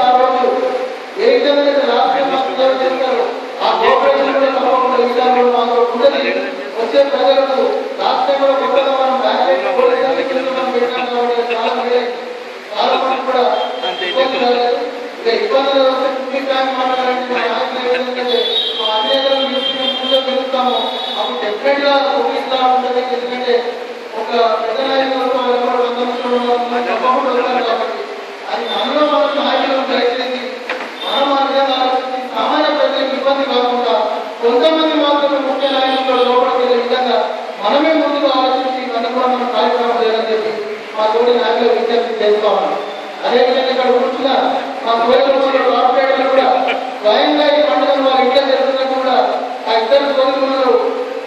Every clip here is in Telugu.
ఆ రోజు ఏ విధంగా రాష్ట్రం సేవ చేస్తారు ఆ కోఆపరేషన్ కూడా తప్పకుండా విధానం మాకు ఉంటుంది. వచ్చే ప్రజలకు రాష్ట్రంలో కొత్తగా మనం బ్యాక్లైట్ పోలీసులు మనం పెట్టాం కాబట్టి చాలా మంది కూడా ఇబ్బంది కాలేదు. ఇక ఇబ్బందులు వస్తే కింది మాట్లాడాలంటే మా అన్నింటిలో ముందుకు వెళ్తాము. అప్పుడు డెఫినెట్ గా పోలీసులా ఉంటుంది. ఎందుకంటే ఒక పెద్ద నాయకులు తప్పకుండా వస్తారు కాబట్టి అది మనలో మనం నాయకులు దయచేసి మనం మార్గంగా ఆలోచించి సామాన్య ప్రజలకు ఇబ్బంది కాకుండా కొంతమంది మాత్రమే ముఖ్య నాయకులు లోపలికి వెళ్ళే విధంగా మనమే ముందుకు ఆలోచించి ఇవన్నీ కూడా మనం కార్యక్రమం చేయాలని చెప్పి మా తోటి నాయకులు విజ్ఞప్తి చేస్తా ఉన్నాం. అదేవిధంగా ఇక్కడ కూర్చున్న మా సోదరులు కార్పొరేటర్లు కూడా స్వయంగా ఈ పండుగను వారి ఇంట్లో జరుగుతున్నట్టు కూడా ఆ ఇద్దరు సోదరులు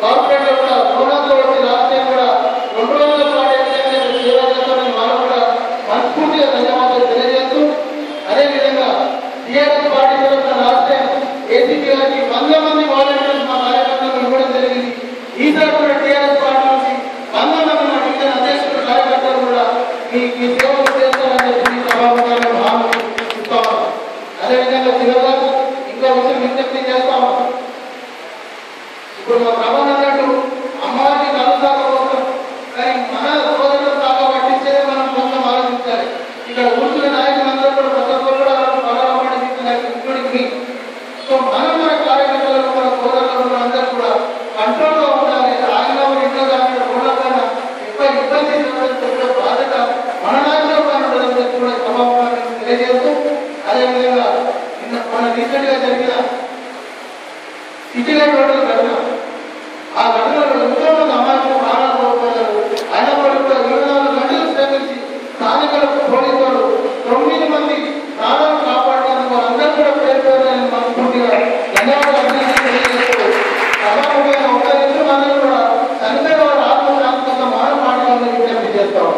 కార్పొరేటర్లు కూడా కోణంతో వచ్చి రాస్తే కూడా 2 రోజుల పాటు సేవ చేస్తామని వారు కూడా మనస్ఫూర్తిగా ధన్యవాదాలు తెలియజేస్తూ అదేవిధంగా టీఆర్ఎస్ పార్టీ తరఫున రాష్ట్ర ఏసీపీ గారికి 100 మంది వాలంటీర్స్ మా కార్యకర్తలకు ఇవ్వడం జరిగింది. ఈసారి కూడా టీఆర్ఎస్ పార్టీ నుంచి 100 మంది మా డివిజన్ అధ్యక్షులు కార్యకర్తలు కూడా మీ సేవలు చేస్తారని చెప్పి సభాముఖంగా హామీ ఇస్తాము. అదేవిధంగా చివరిగా ఇంకో విషయం విజ్ఞప్తి చేస్తాము. ఇప్పుడు మా ప్రభావం అన్నట్టు అమ్మవారికి కళ్ళు శాఖ కోసం కానీ మన సోదరుల శాఖ పట్టించేది మనం కొంచెం ఆలోచించాలి. ఇక్కడ కూర్చున్న నాయకులందరూ కూడా ప్రతి ఒక్కరు కూడా పరామర్శ ఇంక్లూడింగ్ సో మనం మన కార్యకర్తలకు మన సోదరులకు అందరూ కూడా కంట్రోల్లో ఉండాలి. ఆయన ఇంట్లో కానీ రోడ్ల పైన ఎక్కువ ఇబ్బంది చెప్పే బాధ్యత మన నాయకులు కానీ కూడా సభాముఖంగా తెలియజేస్తూ అదేవిధంగా మన రీసెంట్ గా జరిగిన సిటీ లైట్ రోడ్డు ఘటన ఆ ఘటనలో ఎంతో మంది అమాయకులు ప్రాణాలు కోల్పోయారు. అయినప్పటికీ కూడా 24 గంటలు శ్రమించి స్థానికులకు పోలీసులు 9 మంది ప్రాణాలు కాపాడడానికి వారందరూ కూడా పేర్కొన్నారని మనస్ఫూర్తిగా ధన్యవాదాలు తెలియజేస్తూ సభాముఖంగా ఒక నిమిషం అందరూ కూడా చనిపోయిన వారి ఆత్మశాంతి కోసం మానవ పాఠశాలను విజ్ఞప్తి చేస్తాం.